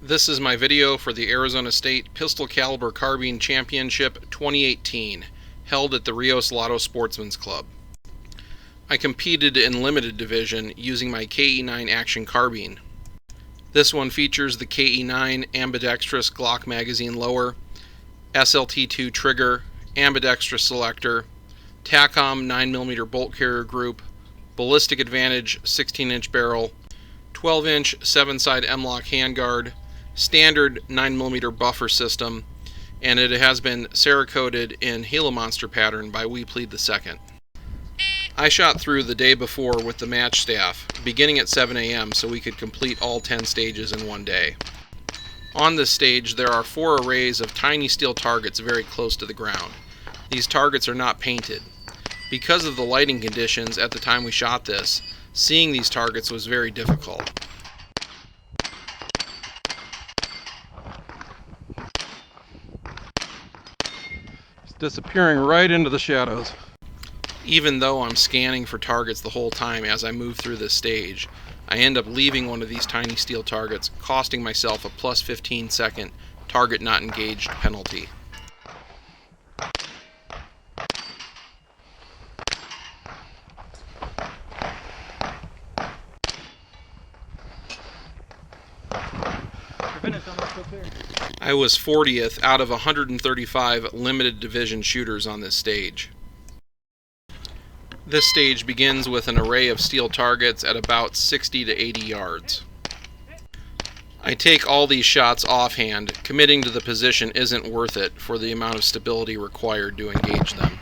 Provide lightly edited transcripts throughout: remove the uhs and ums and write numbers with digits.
This is my video for the Arizona State Pistol Caliber Carbine Championship 2018, held at the Rios Lotto Sportsman's Club. I competed in limited division using my KE9 Action Carbine. This one features the KE9 ambidextrous Glock magazine lower, SLT2 trigger, ambidextrous selector, TACOM 9mm bolt carrier group, ballistic advantage 16-inch barrel, 12-inch 7-side M-LOK handguard, standard 9mm buffer system, and it has been Cerakoted in Gila Monster pattern by We Plead II. I shot through the day before with the match staff, beginning at 7 a.m. so we could complete all 10 stages in one day. On this stage there are 4 arrays of tiny steel targets very close to the ground. These targets are not painted. Because of the lighting conditions at the time we shot this, seeing these targets was very difficult. It's disappearing right into the shadows. Even though I'm scanning for targets the whole time as I move through this stage, I end up leaving one of these tiny steel targets, costing myself a plus 15 second target not engaged penalty. I was 40th out of 135 limited division shooters on this stage. This stage begins with an array of steel targets at about 60 to 80 yards. I take all these shots offhand, committing to the position isn't worth it for the amount of stability required to engage them.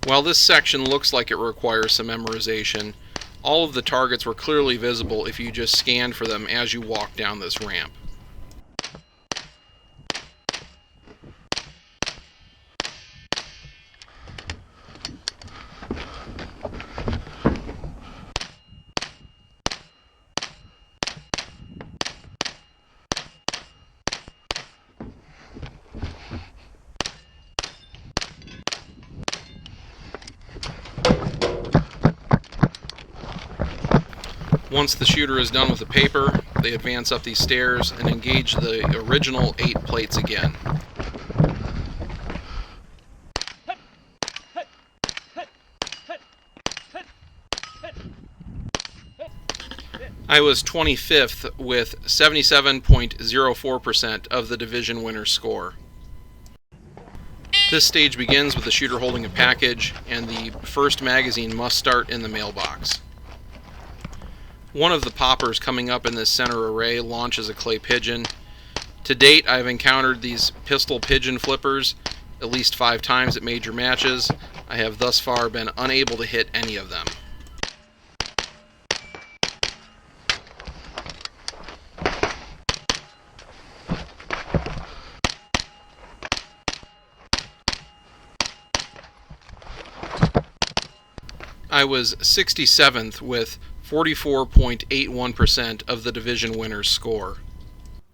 While this section looks like it requires some memorization, all of the targets were clearly visible if you just scanned for them as you walk down this ramp. Once the shooter is done with the paper, they advance up these stairs and engage the original 8 plates again. I was 25th with 77.04% of the division winner's score. This stage begins with the shooter holding a package, and the first magazine must start in the mailbox. One of the poppers coming up in this center array launches a clay pigeon. To date, I've encountered these pistol pigeon flippers at least 5 times at major matches. I have thus far been unable to hit any of them. I was 67th with 44.81% of the division winner's score.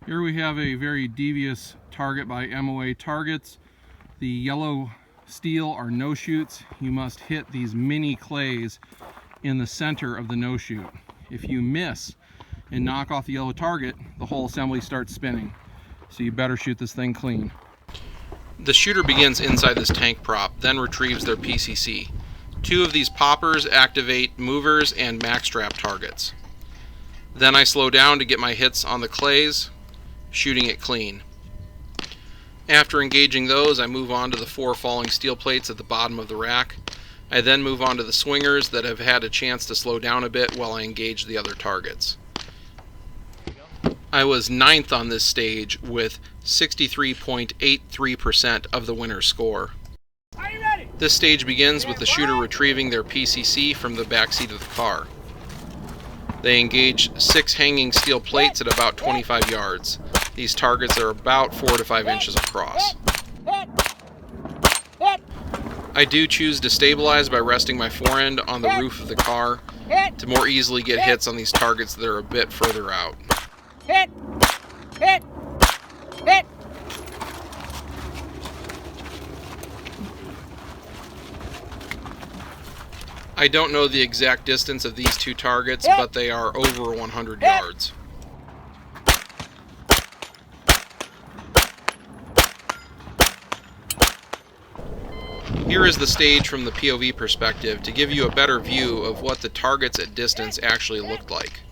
Here we have a very devious target by MOA Targets. The yellow steel are no-shoots. You must hit these mini clays in the center of the no-shoot. If you miss and knock off the yellow target, the whole assembly starts spinning. So you better shoot this thing clean. The shooter begins inside this tank prop, then retrieves their PCC. 2 of these poppers activate movers and max strap targets. Then I slow down to get my hits on the clays, shooting it clean. After engaging those, I move on to the 4 falling steel plates at the bottom of the rack. I then move on to the swingers that have had a chance to slow down a bit while I engage the other targets. I was 9th on this stage with 63.83% of the winner's score. This stage begins with the shooter retrieving their PCC from the back seat of the car. They engage 6 hanging steel plates at about 25 yards. These targets are about 4 to 5 inches across. I do choose to stabilize by resting my forend on the roof of the car to more easily get hits on these targets that are a bit further out. I don't know the exact distance of these 2 targets, but they are over 100 yards. Here is the stage from the POV perspective to give you a better view of what the targets at distance actually looked like.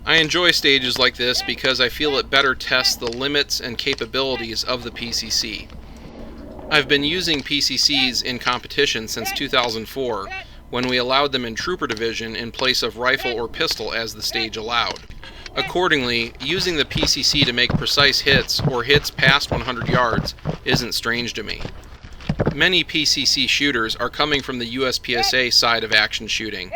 I enjoy stages like this because I feel it better tests the limits and capabilities of the PCC. I've been using PCCs in competition since 2004, when we allowed them in Trooper Division in place of rifle or pistol as the stage allowed. Accordingly, using the PCC to make precise hits or hits past 100 yards isn't strange to me. Many PCC shooters are coming from the USPSA side of action shooting,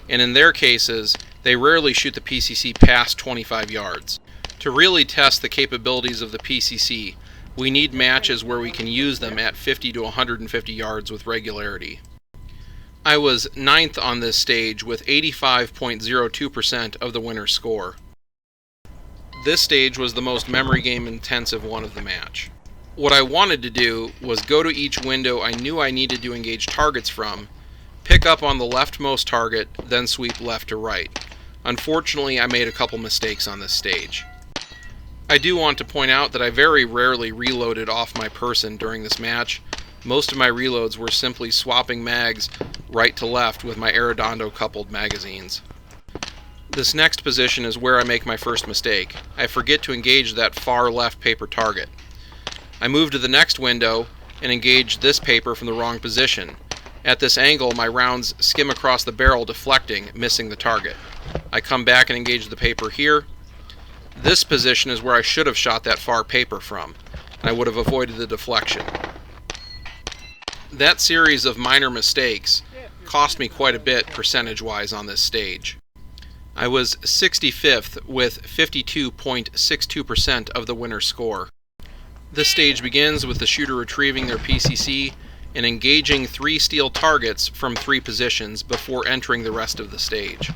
and in their cases, they rarely shoot the PCC past 25 yards. To really test the capabilities of the PCC, we need matches where we can use them at 50 to 150 yards with regularity. I was 9th on this stage with 85.02% of the winner's score. This stage was the most memory game intensive one of the match. What I wanted to do was go to each window I knew I needed to engage targets from, pick up on the leftmost target, then sweep left to right. Unfortunately, I made a couple mistakes on this stage. I do want to point out that I very rarely reloaded off my person during this match. Most of my reloads were simply swapping mags right to left with my Arredondo coupled magazines. This next position is where I make my first mistake. I forget to engage that far left paper target. I move to the next window and engage this paper from the wrong position. At this angle, my rounds skim across the barrel, deflecting, missing the target. I come back and engage the paper here. This position is where I should have shot that far paper from, and I would have avoided the deflection. That series of minor mistakes cost me quite a bit percentage-wise on this stage. I was 65th with 52.62% of the winner's score. This stage begins with the shooter retrieving their PCC and engaging 3 steel targets from 3 positions before entering the rest of the stage.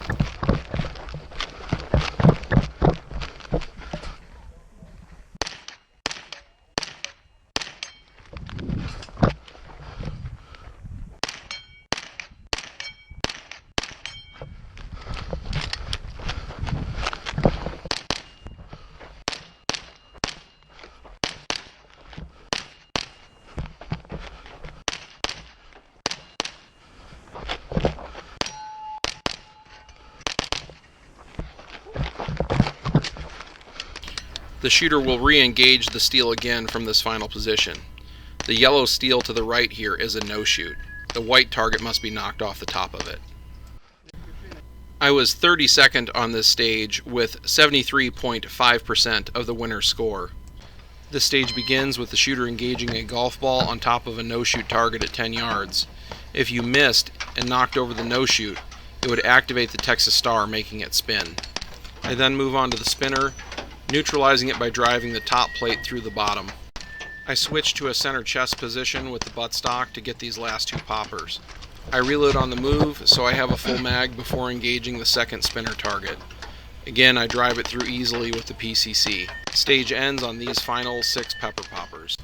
The shooter will re-engage the steel again from this final position. The yellow steel to the right here is a no-shoot. The white target must be knocked off the top of it. I was 32nd on this stage with 73.5% of the winner's score. This stage begins with the shooter engaging a golf ball on top of a no-shoot target at 10 yards. If you missed and knocked over the no-shoot, it would activate the Texas Star, making it spin. I then move on to the spinner, neutralizing it by driving the top plate through the bottom. I switch to a center chest position with the buttstock to get these last 2 poppers. I reload on the move, so I have a full mag before engaging the second spinner target. Again, I drive it through easily with the PCC. Stage ends on these final 6 pepper poppers.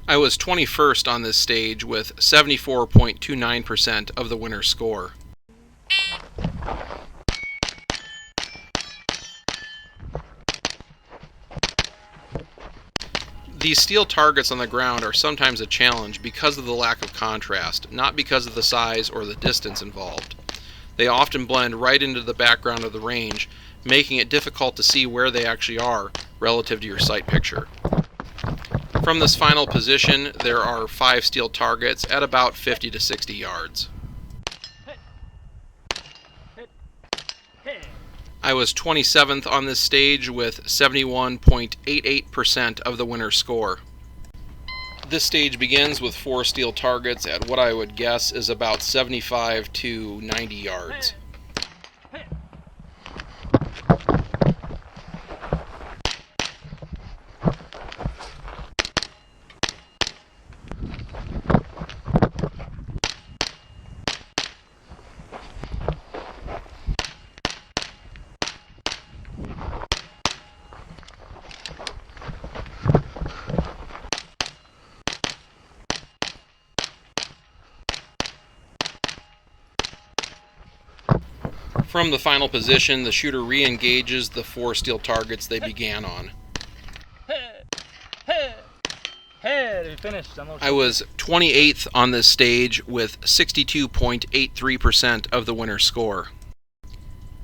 I was 21st on this stage with 74.29% of the winner's score. These steel targets on the ground are sometimes a challenge because of the lack of contrast, not because of the size or the distance involved. They often blend right into the background of the range, making it difficult to see where they actually are relative to your sight picture. From this final position, there are 5 steel targets at about 50 to 60 yards. I was 27th on this stage with 71.88% of the winner's score. This stage begins with 4 steel targets at what I would guess is about 75 to 90 yards. From the final position, the shooter re-engages the 4 steel targets they began on. Hey, finished. I was 28th on this stage with 62.83% of the winner's score.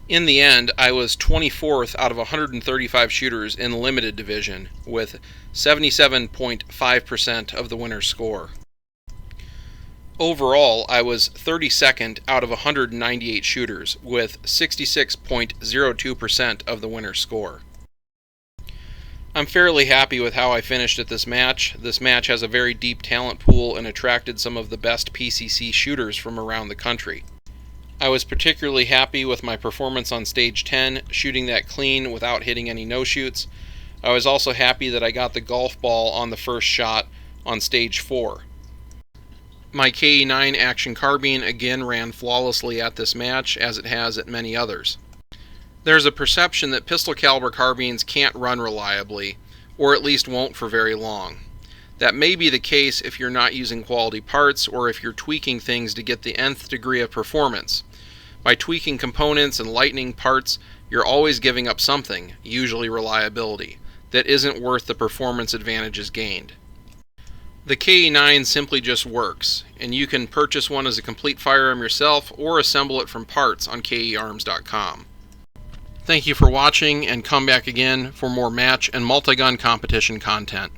In the end, I was 24th out of 135 shooters in the limited division with 77.5% of the winner's score. Overall, I was 32nd out of 198 shooters with 66.02% of the winner's score. I'm fairly happy with how I finished at this match. This match has a very deep talent pool and attracted some of the best PCC shooters from around the country. I was particularly happy with my performance on stage 10, shooting that clean without hitting any no-shoots. I was also happy that I got the golf ball on the first shot on stage 4. My KE9 Action Carbine again ran flawlessly at this match, as it has at many others. There's a perception that pistol caliber carbines can't run reliably, or at least won't for very long. That may be the case if you're not using quality parts or if you're tweaking things to get the nth degree of performance. By tweaking components and lightening parts, you're always giving up something, usually reliability, that isn't worth the performance advantages gained. The KE9 simply just works, and you can purchase one as a complete firearm yourself or assemble it from parts on kearms.com. Thank you for watching, and come back again for more match and multi-gun competition content.